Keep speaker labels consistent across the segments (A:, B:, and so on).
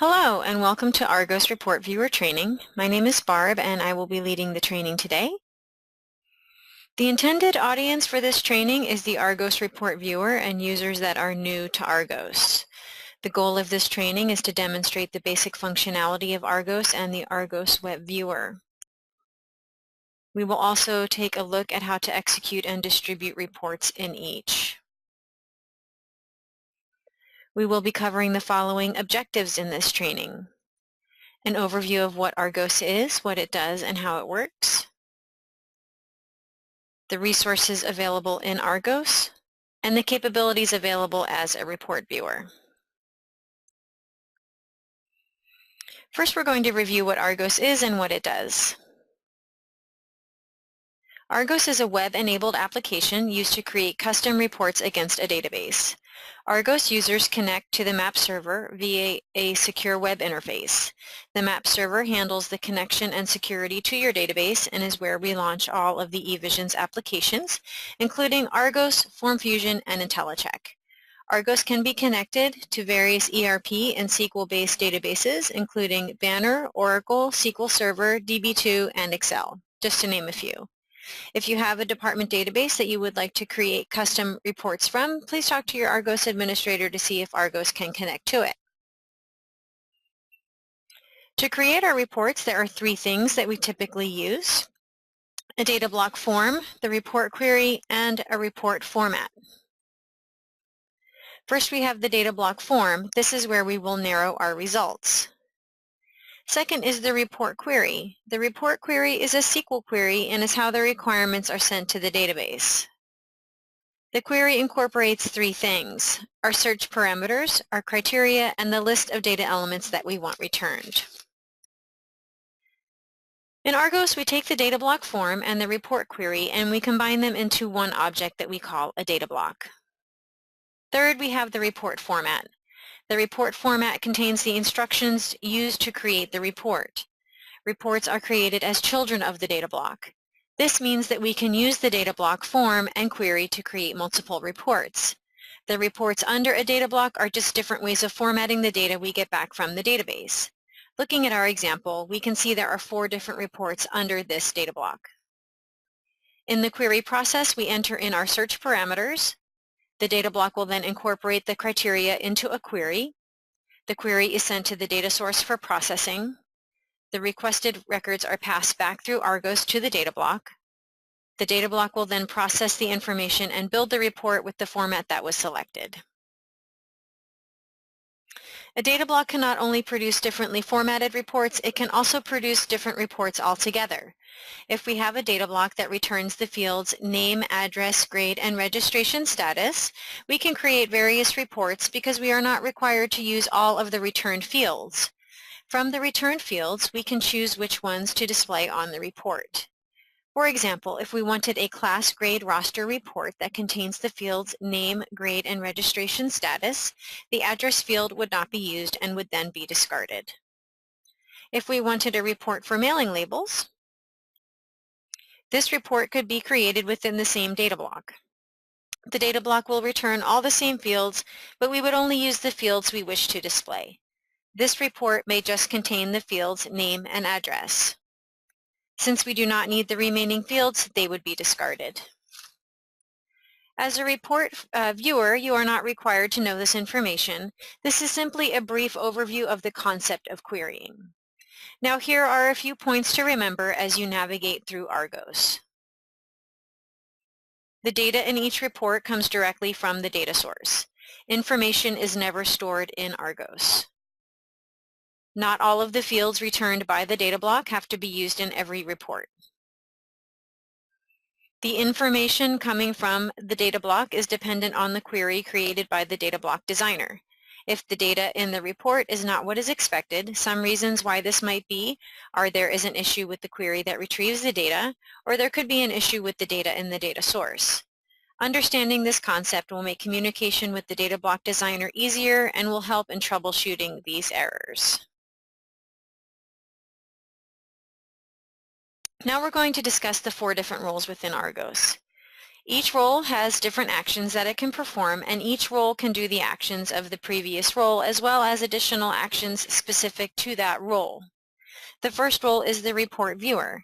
A: Hello and welcome to Argos Report Viewer Training. My name is Barb and I will be leading the training today. The intended audience for this training is the Argos Report Viewer and users that are new to Argos. The goal of this training is to demonstrate the basic functionality of Argos and the Argos Web Viewer. We will also take a look at how to execute and distribute reports in each. We will be covering the following objectives in this training: an overview of what Argos is, what it does, and how it works, the resources available in Argos, and the capabilities available as a report viewer. First, we're going to review what Argos is and what it does. Argos is a web-enabled application used to create custom reports against a database. Argos users connect to the map server via a secure web interface. The map server handles the connection and security to your database and is where we launch all of the eVisions applications, including Argos, FormFusion, and IntelliCheck. Argos can be connected to various ERP and SQL-based databases, including Banner, Oracle, SQL Server, DB2, and Excel, just to name a few. If you have a department database that you would like to create custom reports from, please talk to your Argos administrator to see if Argos can connect to it. To create our reports, there are three things that we typically use: a data block form, the report query, and a report format. First, we have the data block form. This is where we will narrow our results. Second is the report query. The report query is a SQL query and is how the requirements are sent to the database. The query incorporates three things: our search parameters, our criteria, and the list of data elements that we want returned. In Argos, we take the data block form and the report query and we combine them into one object that we call a data block. Third, we have the report format. The report format contains the instructions used to create the report. Reports are created as children of the data block. This means that we can use the data block form and query to create multiple reports. The reports under a data block are just different ways of formatting the data we get back from the database. Looking at our example, we can see there are 4 different reports under this data block. In the query process, we enter in our search parameters. The data block will then incorporate the criteria into a query. The query is sent to the data source for processing. The requested records are passed back through Argos to the data block. The data block will then process the information and build the report with the format that was selected. A data block can not only produce differently formatted reports, it can also produce different reports altogether. If we have a data block that returns the fields name, address, grade, and registration status, we can create various reports because we are not required to use all of the returned fields. From the returned fields, we can choose which ones to display on the report. For example, if we wanted a class grade roster report that contains the fields name, grade, and registration status, the address field would not be used and would then be discarded. If we wanted a report for mailing labels, this report could be created within the same data block. The data block will return all the same fields, but we would only use the fields we wish to display. This report may just contain the fields name and address. Since we do not need the remaining fields, they would be discarded. As a report viewer, you are not required to know this information. This is simply a brief overview of the concept of querying. Now here are a few points to remember as you navigate through Argos. The data in each report comes directly from the data source. Information is never stored in Argos. Not all of the fields returned by the data block have to be used in every report. The information coming from the data block is dependent on the query created by the data block designer. If the data in the report is not what is expected, some reasons why this might be are there is an issue with the query that retrieves the data, or there could be an issue with the data in the data source. Understanding this concept will make communication with the data block designer easier and will help in troubleshooting these errors. Now we're going to discuss the 4 different roles within Argos. Each role has different actions that it can perform, and each role can do the actions of the previous role as well as additional actions specific to that role. The first role is the report viewer.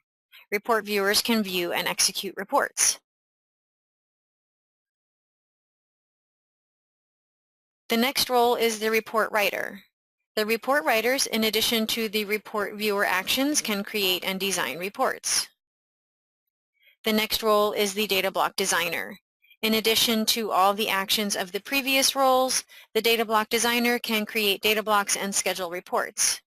A: Report viewers can view and execute reports. The next role is the report writer. The report writers, in addition to the report viewer actions, can create and design reports. The next role is the data block designer. In addition to all the actions of the previous roles, the data block designer can create data blocks and schedule reports.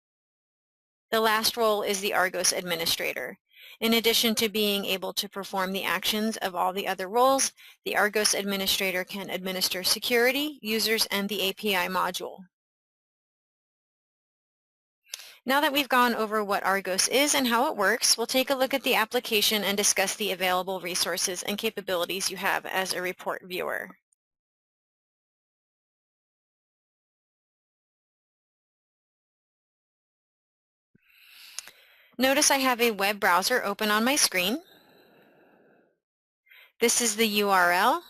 A: The last role is the Argos administrator. In addition to being able to perform the actions of all the other roles, the Argos administrator can administer security, users, and the API module. Now that we've gone over what Argos is and how it works, we'll take a look at the application and discuss the available resources and capabilities you have as a report viewer. Notice I have a web browser open on my screen. This is the URL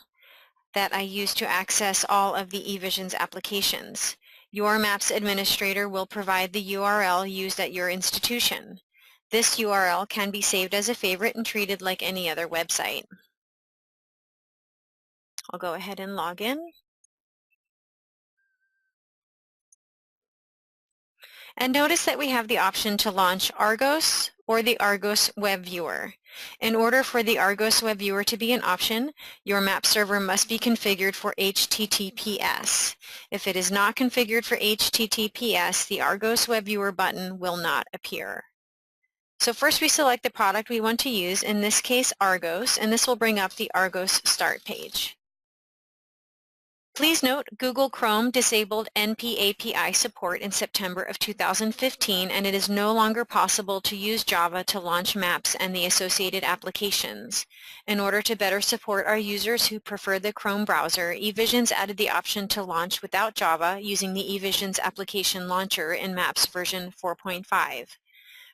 A: that I use to access all of the eVisions applications. Your MAPS administrator will provide the URL used at your institution. This URL can be saved as a favorite and treated like any other website. I'll go ahead and log in. And notice that we have the option to launch Argos or the Argos Web Viewer. In order for the Argos Web Viewer to be an option, your MAP server must be configured for HTTPS. If it is not configured for HTTPS, the Argos Web Viewer button will not appear. So first we select the product we want to use, in this case Argos, and this will bring up the Argos Start page. Please note, Google Chrome disabled NP API support in September of 2015, and it is no longer possible to use Java to launch maps and the associated applications. In order to better support our users who prefer the Chrome browser, eVisions added the option to launch without Java using the eVisions application launcher in Maps version 4.5.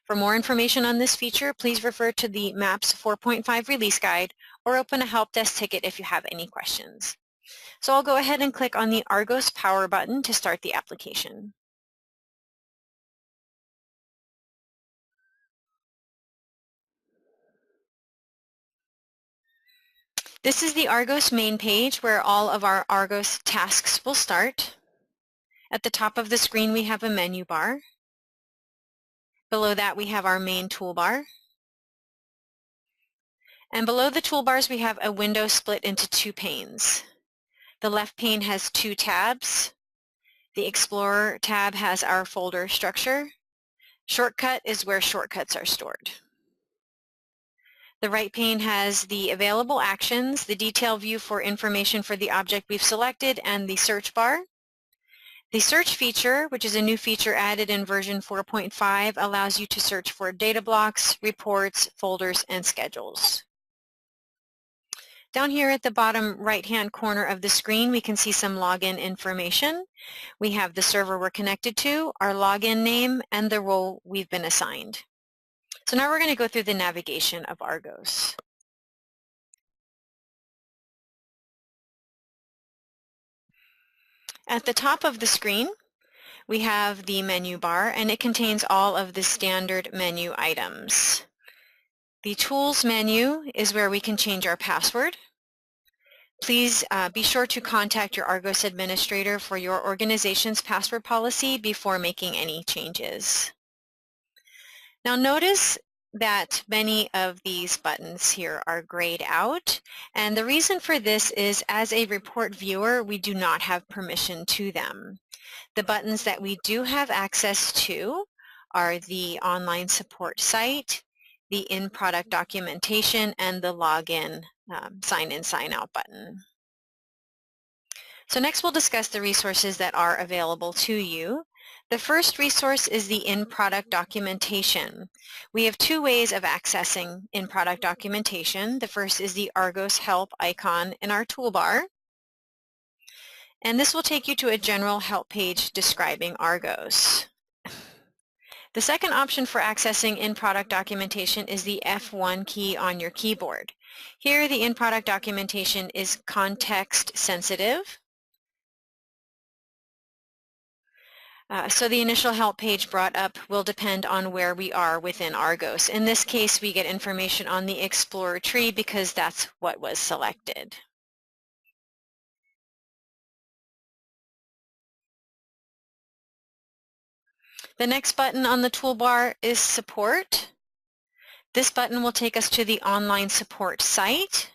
A: For more information on this feature, please refer to the Maps 4.5 release guide or open a help desk ticket if you have any questions. So I'll go ahead and click on the Argos Power button to start the application. This is the Argos main page where all of our Argos tasks will start. At the top of the screen we have a menu bar. Below that we have our main toolbar. And below the toolbars we have a window split into two panes. The left pane has two tabs. The Explorer tab has our folder structure. Shortcut is where shortcuts are stored. The right pane has the available actions, the detail view for information for the object we've selected, and the search bar. The search feature, which is a new feature added in version 4.5, allows you to search for data blocks, reports, folders, and schedules. Down here at the bottom right-hand corner of the screen, we can see some login information. We have the server we're connected to, our login name, and the role we've been assigned. So now we're going to go through the navigation of Argos. At the top of the screen, we have the menu bar, and it contains all of the standard menu items. The Tools menu is where we can change our password. Please be sure to contact your Argos administrator for your organization's password policy before making any changes. Now notice that many of these buttons here are grayed out, and the reason for this is as a report viewer we do not have permission to them. The buttons that we do have access to are the online support site, the in-product documentation, and the login sign-in, sign-out button. So next we'll discuss the resources that are available to you. The first resource is the in-product documentation. We have two ways of accessing in-product documentation. The first is the Argos Help icon in our toolbar. And this will take you to a general help page describing Argos. The second option for accessing in-product documentation is the F1 key on your keyboard. Here, the in-product documentation is context sensitive. So the initial help page brought up will depend on where we are within Argos. In this case, we get information on the Explorer tree because that's what was selected. The next button on the toolbar is Support. This button will take us to the online support site.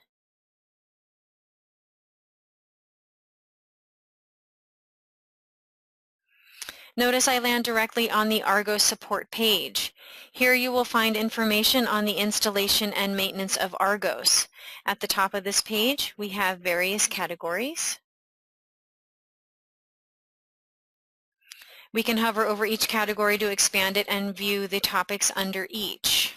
A: Notice I land directly on the Argos support page. Here you will find information on the installation and maintenance of Argos. At the top of this page, we have various categories. We can hover over each category to expand it and view the topics under each.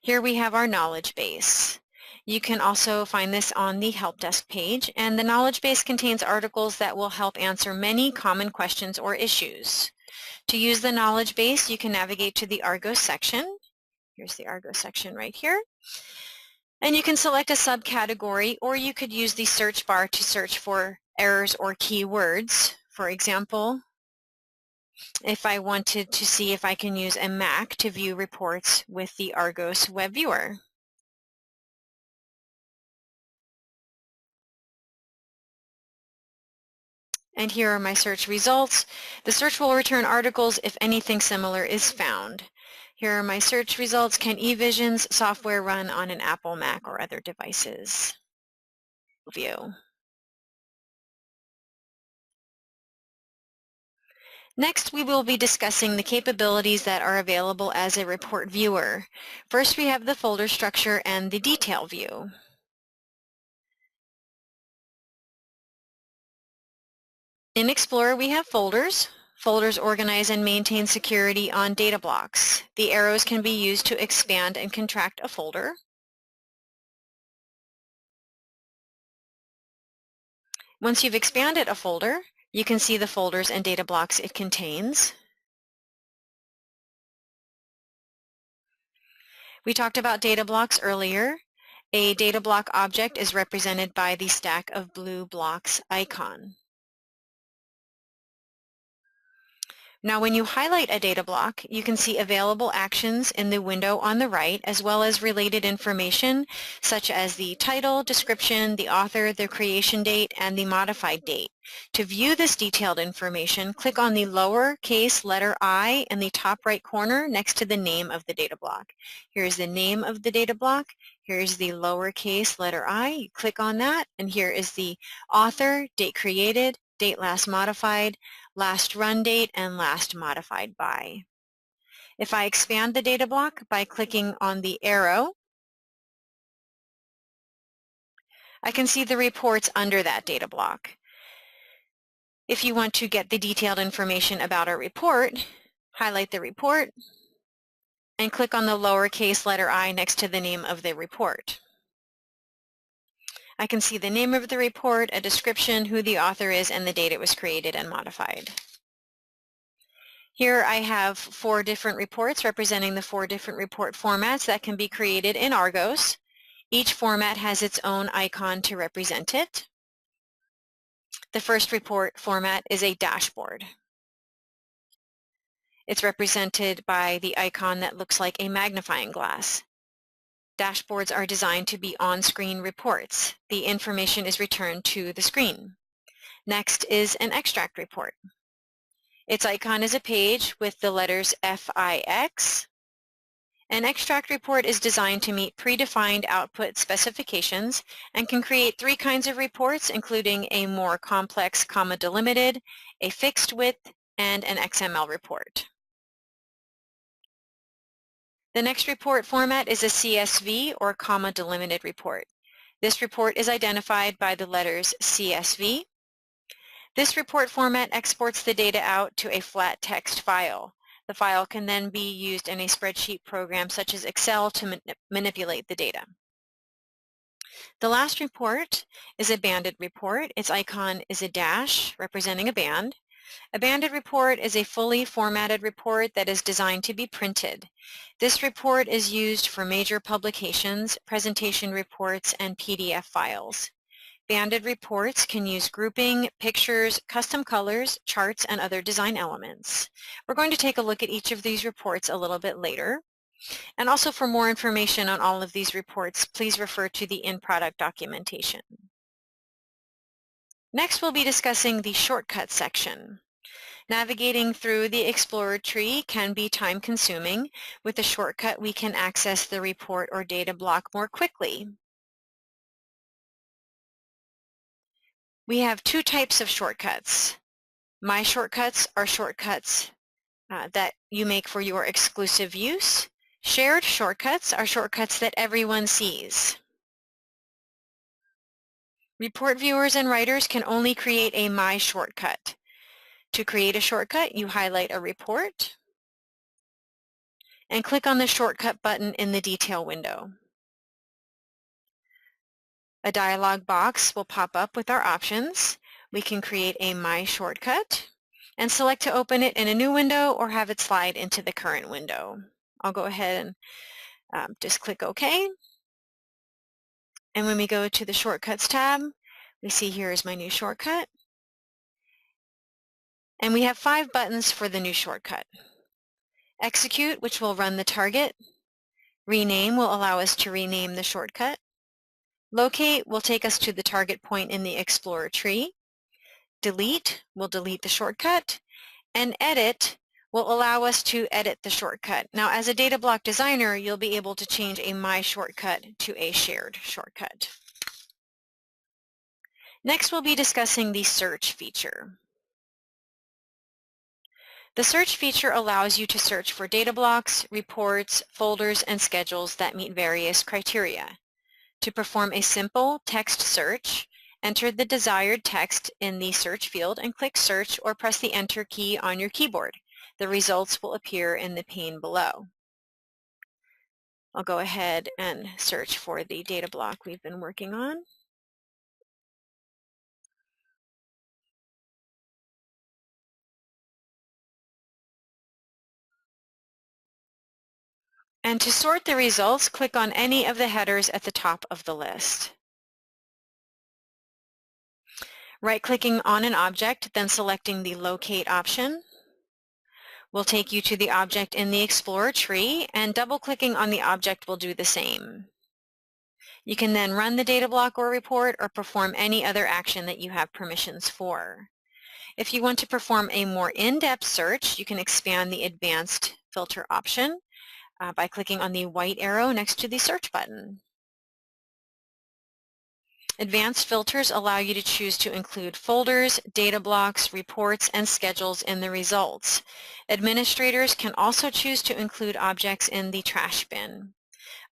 A: Here we have our knowledge base. You can also find this on the Help Desk page, and the knowledge base contains articles that will help answer many common questions or issues. To use the knowledge base, you can navigate to the Argos section. Here's the Argos section right here. And you can select a subcategory, or you could use the search bar to search for errors or keywords. For example, if I wanted to see if I can use a Mac to view reports with the Argos web viewer. And here are my search results. The search will return articles if anything similar is found. Here are my search results. Can eVision's software run on an Apple Mac or other devices? View. Next, we will be discussing the capabilities that are available as a report viewer. First, we have the folder structure and the detail view. In Explorer, we have folders. Folders organize and maintain security on data blocks. The arrows can be used to expand and contract a folder. Once you've expanded a folder, you can see the folders and data blocks it contains. We talked about data blocks earlier. A data block object is represented by the stack of blue blocks icon. Now, when you highlight a data block, you can see available actions in the window on the right, as well as related information such as the title, description, the author, the creation date, and the modified date. To view this detailed information, click on the lowercase letter I in the top right corner next to the name of the data block. Here's the name of the data block. Here's the lowercase letter I. You click on that, and here is the author, date created, date last modified, last run date, and last modified by. If I expand the data block by clicking on the arrow, I can see the reports under that data block. If you want to get the detailed information about a report, highlight the report and click on the lowercase letter I next to the name of the report. I can see the name of the report, a description, who the author is, and the date it was created and modified. Here I have 4 different reports representing the 4 different report formats that can be created in Argos. Each format has its own icon to represent it. The first report format is a dashboard. It's represented by the icon that looks like a magnifying glass. Dashboards are designed to be on-screen reports. The information is returned to the screen. Next is an extract report. Its icon is a page with the letters FIX. An extract report is designed to meet predefined output specifications and can create 3 kinds of reports, including a more complex comma-delimited, a fixed width, and an XML report. The next report format is a CSV, or comma-delimited report. This report is identified by the letters CSV. This report format exports the data out to a flat text file. The file can then be used in a spreadsheet program such as Excel to manipulate the data. The last report is a banded report. Its icon is a dash representing a band. A banded report is a fully formatted report that is designed to be printed. This report is used for major publications, presentation reports, and PDF files. Banded reports can use grouping, pictures, custom colors, charts, and other design elements. We're going to take a look at each of these reports a little bit later. And also, for more information on all of these reports, please refer to the in-product documentation. Next, we'll be discussing the shortcut section. Navigating through the Explorer tree can be time-consuming. With a shortcut, we can access the report or data block more quickly. We have two types of shortcuts. My shortcuts are shortcuts that you make for your exclusive use. Shared shortcuts are shortcuts that everyone sees. Report viewers and writers can only create a My shortcut. To create a shortcut, you highlight a report and click on the shortcut button in the detail window. A dialog box will pop up with our options. We can create a My shortcut and select to open it in a new window or have it slide into the current window. I'll go ahead and just click OK. And when we go to the Shortcuts tab, we see here is my new shortcut. And we have 5 buttons for the new shortcut. Execute, which will run the target. Rename will allow us to rename the shortcut. Locate will take us to the target point in the Explorer tree. Delete will delete the shortcut. And Edit will allow us to edit the shortcut. Now, as a data block designer, you'll be able to change a My shortcut to a shared shortcut. Next, we'll be discussing the search feature. The search feature allows you to search for data blocks, reports, folders, and schedules that meet various criteria. To perform a simple text search, enter the desired text in the search field and click Search or press the Enter key on your keyboard. The results will appear in the pane below. I'll go ahead and search for the data block we've been working on. And to sort the results, click on any of the headers at the top of the list. Right-clicking on an object, then selecting the Locate option will take you to the object in the Explorer tree, and double-clicking on the object will do the same. You can then run the data block or report or perform any other action that you have permissions for. If you want to perform a more in-depth search, you can expand the Advanced Filter option by clicking on the white arrow next to the Search button. Advanced filters allow you to choose to include folders, data blocks, reports, and schedules in the results. Administrators can also choose to include objects in the trash bin.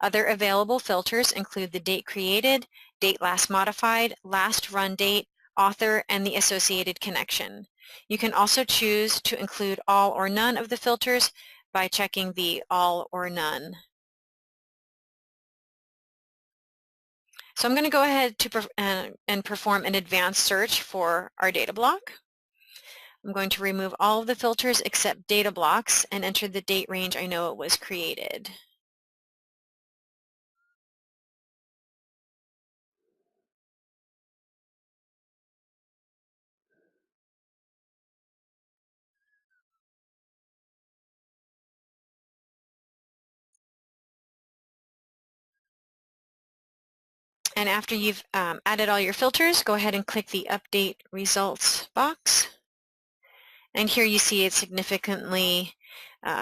A: Other available filters include the date created, date last modified, last run date, author, and the associated connection. You can also choose to include all or none of the filters by checking the all or none. So I'm going to go ahead and perform an advanced search for our data block. I'm going to remove all of the filters except data blocks and enter the date range I know it was created. And after you've added all your filters, go ahead and click the Update Results box. And here you see it significantly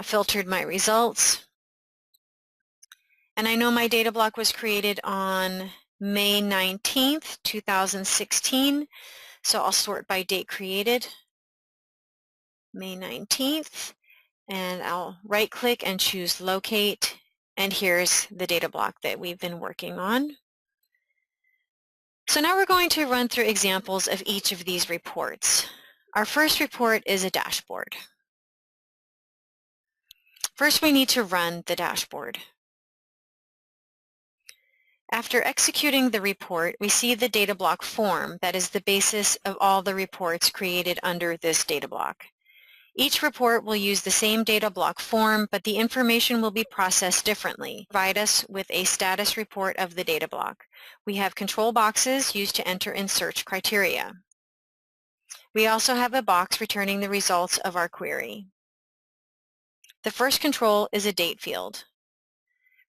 A: filtered my results. And I know my data block was created on May 19th, 2016. So I'll sort by date created, May 19th. And I'll right-click and choose Locate. And here's the data block that we've been working on. So now we're going to run through examples of each of these reports. Our first report is a dashboard. First, we need to run the dashboard. After executing the report, we see the data block form that is the basis of all the reports created under this data block. Each report will use the same data block form, but the information will be processed differently. Provide us with a status report of the data block. We have control boxes used to enter in search criteria. We also have a box returning the results of our query. The first control is a date field.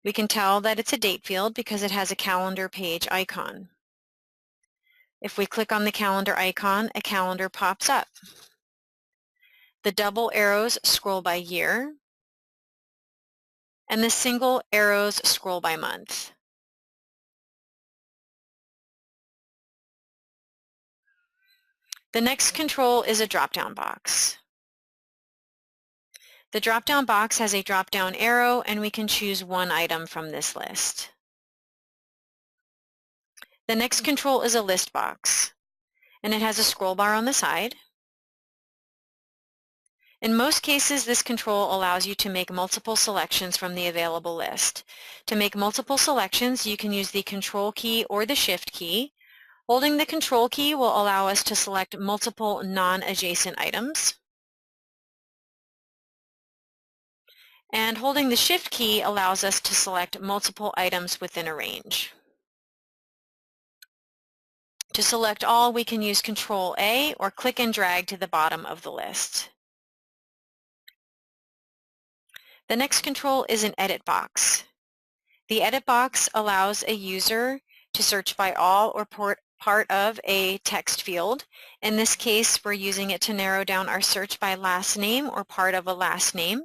A: We can tell that it's a date field because it has a calendar page icon. If we click on the calendar icon, a calendar pops up. The double arrows scroll by year, and the single arrows scroll by month. The next control is a drop-down box. The drop-down box has a drop-down arrow, and we can choose one item from this list. The next control is a list box, and it has a scroll bar on the side. In most cases, this control allows you to make multiple selections from the available list. To make multiple selections, you can use the Control key or the Shift key. Holding the Control key will allow us to select multiple non-adjacent items. And holding the Shift key allows us to select multiple items within a range. To select all, we can use Control A or click and drag to the bottom of the list. The next control is an edit box. The edit box allows a user to search by all or part of a text field. In this case, we're using it to narrow down our search by last name or part of a last name.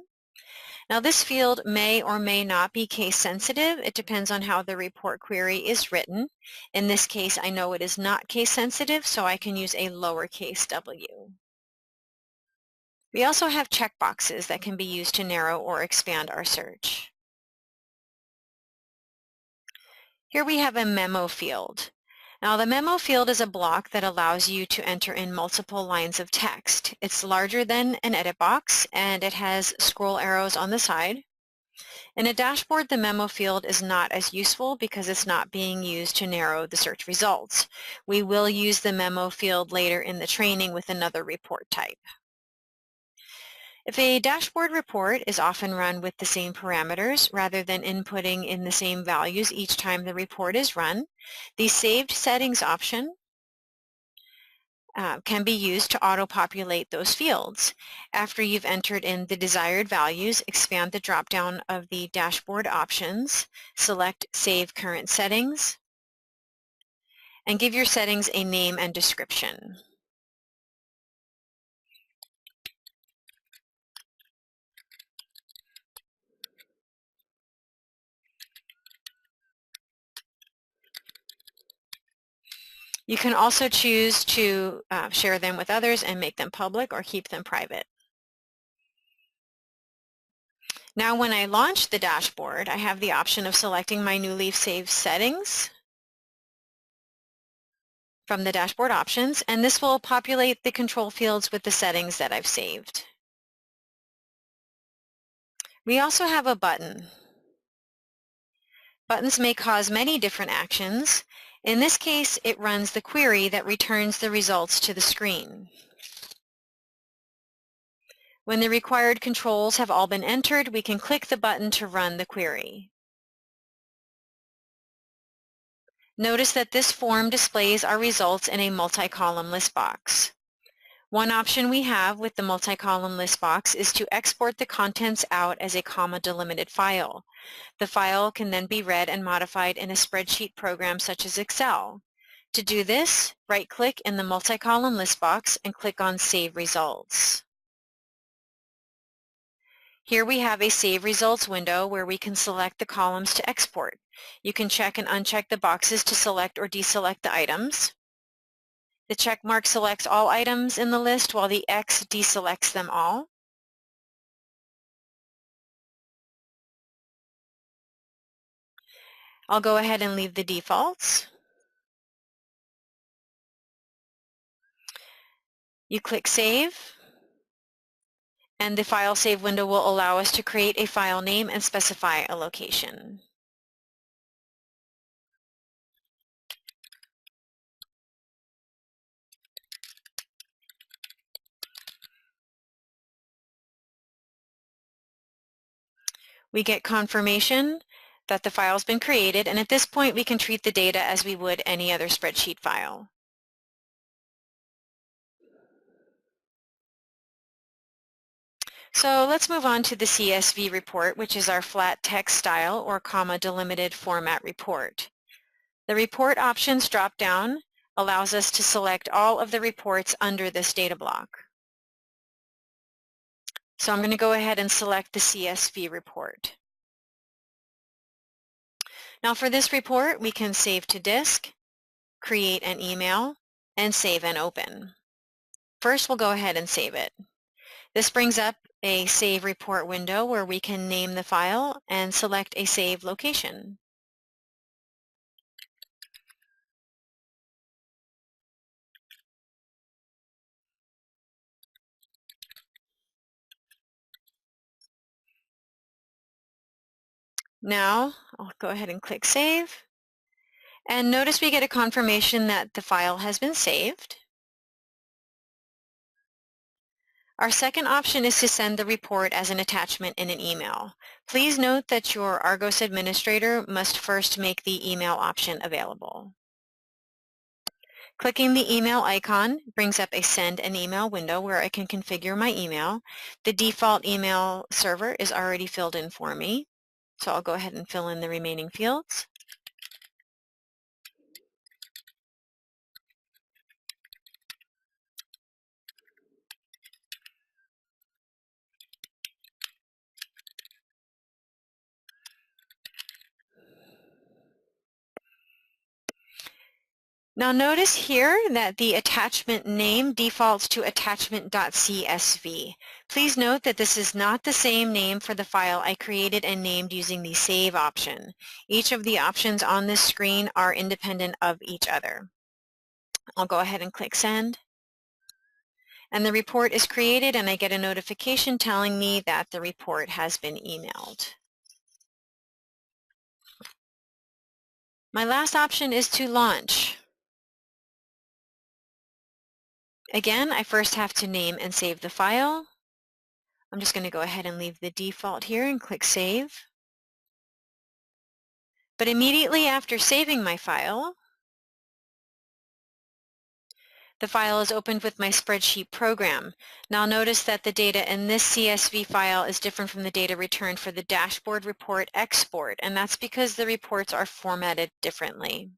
A: Now this field may or may not be case sensitive. It depends on how the report query is written. In this case, I know it is not case sensitive, so I can use a lowercase w. We also have checkboxes that can be used to narrow or expand our search. Here we have a memo field. Now the memo field is a block that allows you to enter in multiple lines of text. It's larger than an edit box, and it has scroll arrows on the side. In a dashboard, the memo field is not as useful because it's not being used to narrow the search results. We will use the memo field later in the training with another report type. If a dashboard report is often run with the same parameters rather than inputting in the same values each time the report is run, the Saved Settings option can be used to auto-populate those fields. After you've entered in the desired values, expand the drop-down of the dashboard options, select Save Current Settings, and give your settings a name and description. You can also choose to share them with others and make them public or keep them private. Now when I launch the dashboard, I have the option of selecting my newly saved settings from the dashboard options, and this will populate the control fields with the settings that I've saved. We also have a button. Buttons may cause many different actions. In this case, it runs the query that returns the results to the screen. When the required controls have all been entered, we can click the button to run the query. Notice that this form displays our results in a multi-column list box. One option we have with the multi-column list box is to export the contents out as a comma-delimited file. The file can then be read and modified in a spreadsheet program such as Excel. To do this, right-click in the multi-column list box and click on Save Results. Here we have a Save Results window where we can select the columns to export. You can check and uncheck the boxes to select or deselect the items. The check mark selects all items in the list while the X deselects them all. I'll go ahead and leave the defaults. You click Save, and the File Save window will allow us to create a file name and specify a location. We get confirmation that the file's been created, and at this point we can treat the data as we would any other spreadsheet file. So let's move on to the CSV report, which is our flat text style or comma delimited format report. The report options drop-down allows us to select all of the reports under this data block. So I'm going to go ahead and select the CSV report. Now for this report, we can save to disk, create an email, and save and open. First, we'll go ahead and save it. This brings up a Save Report window where we can name the file and select a save location. Now, I'll go ahead and click Save. And notice we get a confirmation that the file has been saved. Our second option is to send the report as an attachment in an email. Please note that your Argos administrator must first make the email option available. Clicking the email icon brings up a Send an Email window where I can configure my email. The default email server is already filled in for me, so I'll go ahead and fill in the remaining fields. Now notice here that the attachment name defaults to attachment.csv. Please note that this is not the same name for the file I created and named using the Save option. Each of the options on this screen are independent of each other. I'll go ahead and click Send. And the report is created and I get a notification telling me that the report has been emailed. My last option is to launch. Again, I first have to name and save the file. I'm just going to go ahead and leave the default here and click Save. But immediately after saving my file, the file is opened with my spreadsheet program. Now notice that the data in this CSV file is different from the data returned for the dashboard report export, and that's because the reports are formatted differently.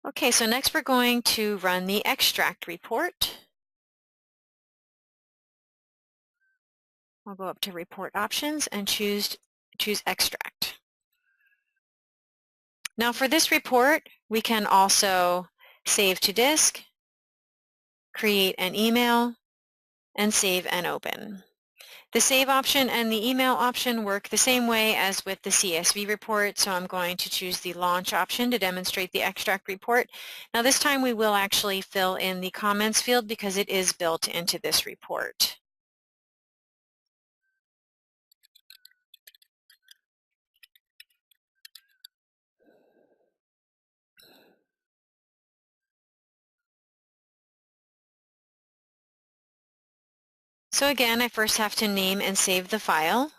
A: Okay, so next we're going to run the extract report. I'll go up to Report Options and choose Extract. Now for this report, we can also save to disk, create an email, and save and open. The save option and the email option work the same way as with the CSV report, so I'm going to choose the launch option to demonstrate the extract report. Now this time we will actually fill in the comments field because it is built into this report. So again, I first have to name and save the file.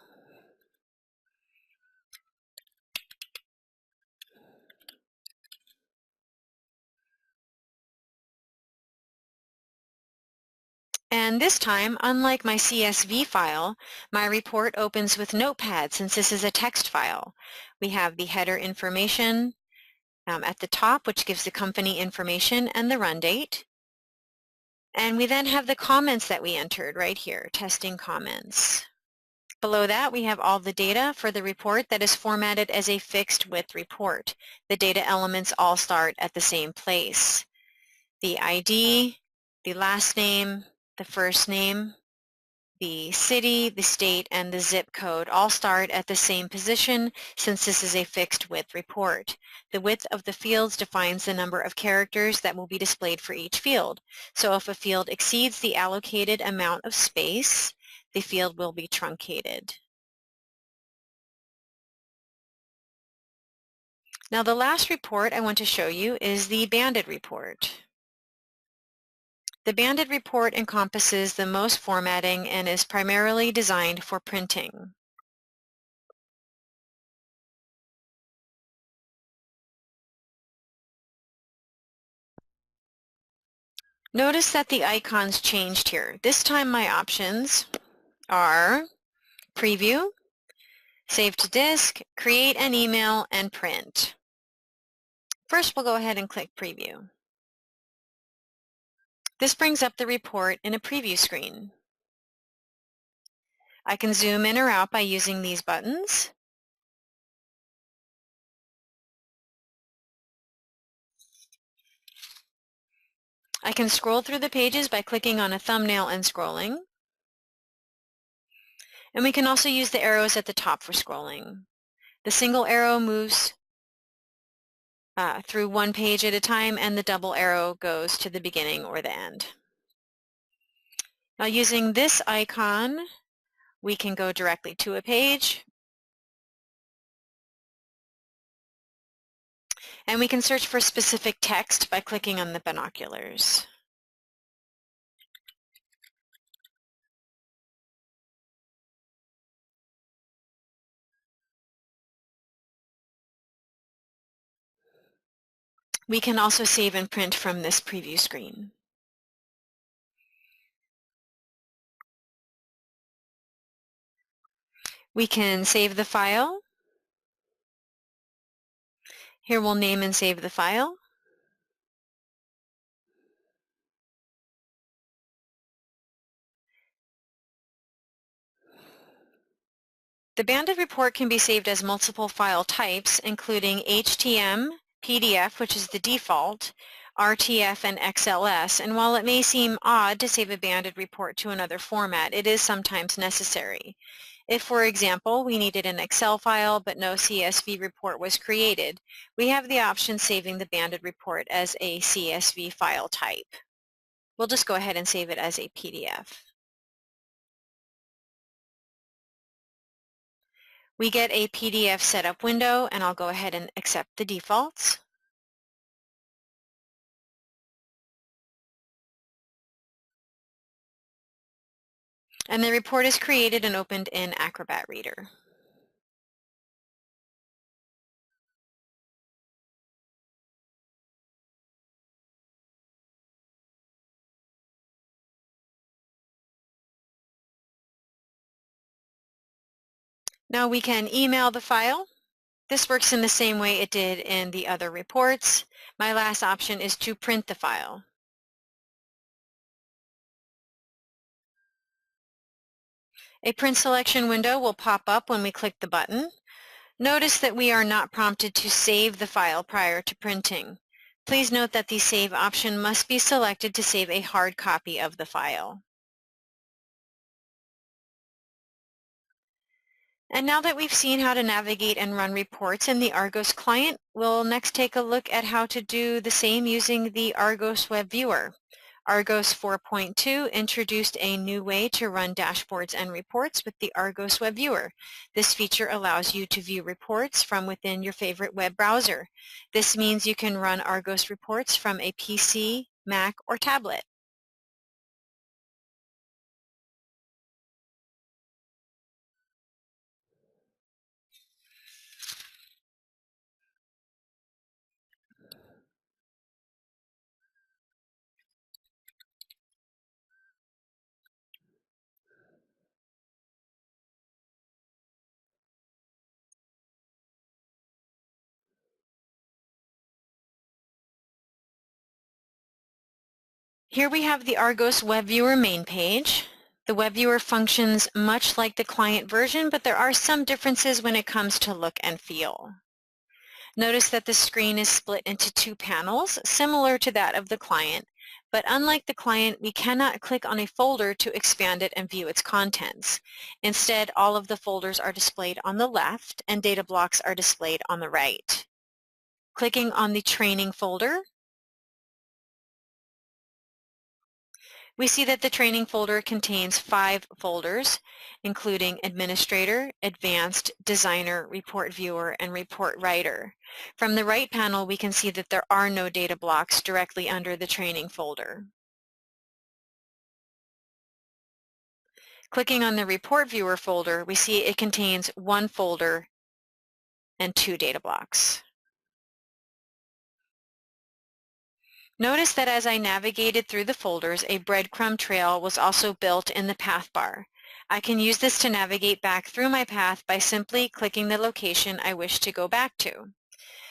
A: And this time, unlike my CSV file, my report opens with Notepad since this is a text file. We have the header information at the top, which gives the company information and the run date. And we then have the comments that we entered right here, testing comments. Below that, we have all the data for the report that is formatted as a fixed width report. The data elements all start at the same place. The ID, the last name, the first name, the city, the state, and the zip code all start at the same position since this is a fixed width report. The width of the fields defines the number of characters that will be displayed for each field. So if a field exceeds the allocated amount of space, the field will be truncated. Now the last report I want to show you is the banded report. The banded report encompasses the most formatting and is primarily designed for printing. Notice that the icons changed here. This time my options are Preview, Save to Disk, Create an Email, and Print. First, we'll go ahead and click Preview. This brings up the report in a preview screen. I can zoom in or out by using these buttons. I can scroll through the pages by clicking on a thumbnail and scrolling. And we can also use the arrows at the top for scrolling. The single arrow moves through one page at a time, and the double arrow goes to the beginning or the end. Now, using this icon, we can go directly to a page, and we can search for specific text by clicking on the binoculars. We can also save and print from this preview screen. We can save the file. Here we'll name and save the file. The banded report can be saved as multiple file types, including HTML, PDF, which is the default, RTF, and XLS. And while it may seem odd to save a banded report to another format, it is sometimes necessary. If, for example, we needed an Excel file but no CSV report was created, we have the option saving the banded report as a CSV file type. We'll just go ahead and save it as a PDF. We get a PDF setup window, and I'll go ahead and accept the defaults. And the report is created and opened in Acrobat Reader. Now we can email the file. This works in the same way it did in the other reports. My last option is to print the file. A print selection window will pop up when we click the button. Notice that we are not prompted to save the file prior to printing. Please note that the Save option must be selected to save a hard copy of the file. And now that we've seen how to navigate and run reports in the Argos client, we'll next take a look at how to do the same using the Argos web viewer. Argos 4.2 introduced a new way to run dashboards and reports with the Argos web viewer. This feature allows you to view reports from within your favorite web browser. This means you can run Argos reports from a PC, Mac, or tablet. Here we have the Argos web viewer main page. The web viewer functions much like the client version, but there are some differences when it comes to look and feel. Notice that the screen is split into two panels, similar to that of the client, but unlike the client, we cannot click on a folder to expand it and view its contents. Instead, all of the folders are displayed on the left and data blocks are displayed on the right. Clicking on the training folder, we see that the training folder contains 5 folders, including Administrator, Advanced, Designer, Report Viewer, and Report Writer. From the right panel, we can see that there are no data blocks directly under the training folder. Clicking on the Report Viewer folder, we see it contains one folder and 2 data blocks. Notice that as I navigated through the folders, a breadcrumb trail was also built in the path bar. I can use this to navigate back through my path by simply clicking the location I wish to go back to.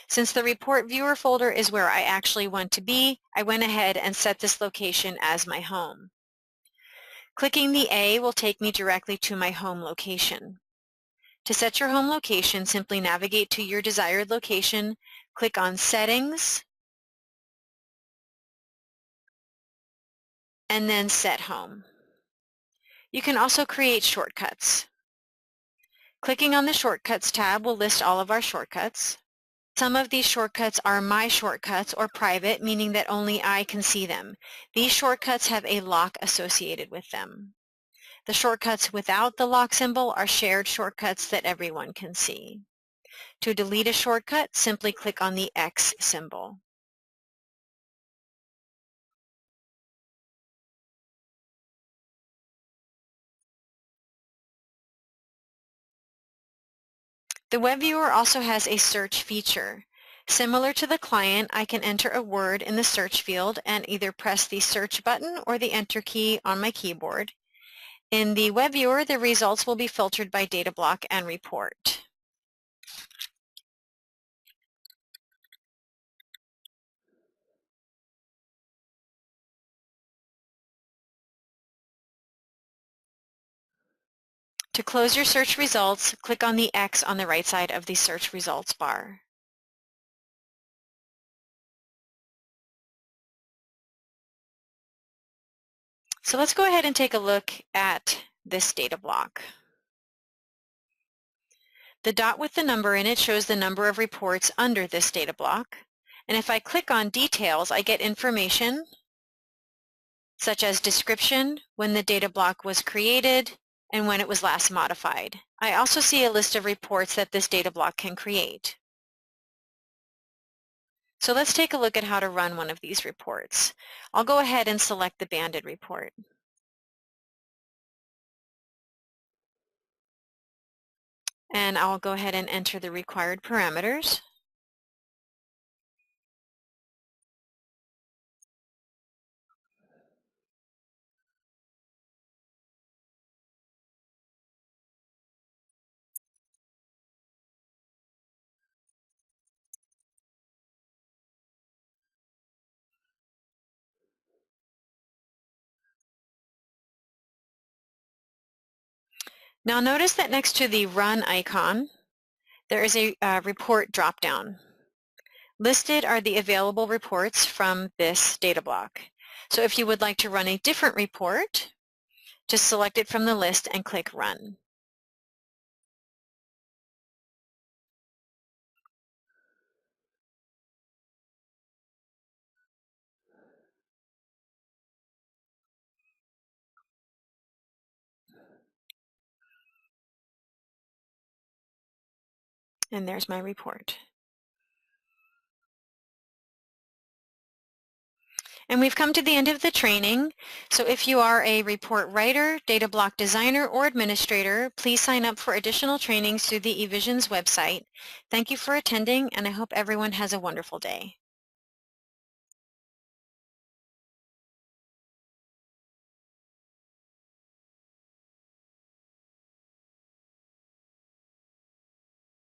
A: Since the Report Viewer folder is where I actually want to be, I went ahead and set this location as my home. Clicking the A will take me directly to my home location. To set your home location, simply navigate to your desired location, click on Settings, and then Set Home. You can also create shortcuts. Clicking on the Shortcuts tab will list all of our shortcuts. Some of these shortcuts are my shortcuts or private, meaning that only I can see them. These shortcuts have a lock associated with them. The shortcuts without the lock symbol are shared shortcuts that everyone can see. To delete a shortcut, simply click on the X symbol. The web viewer also has a search feature. Similar to the client, I can enter a word in the search field and either press the search button or the enter key on my keyboard. In the web viewer, the results will be filtered by data block and report. To close your search results, click on the X on the right side of the search results bar. So let's go ahead and take a look at this data block. The dot with the number in it shows the number of reports under this data block. And if I click on Details, I get information such as description, when the data block was created, and when it was last modified. I also see a list of reports that this data block can create. So let's take a look at how to run one of these reports. I'll go ahead and select the banded report. And I'll go ahead and enter the required parameters. Now notice that next to the Run icon, there is a report dropdown. Listed are the available reports from this data block. So if you would like to run a different report, just select it from the list and click Run. And there's my report. And we've come to the end of the training. So if you are a report writer, data block designer, or administrator, please sign up for additional trainings through the eVisions website. Thank you for attending, and I hope everyone has a wonderful day.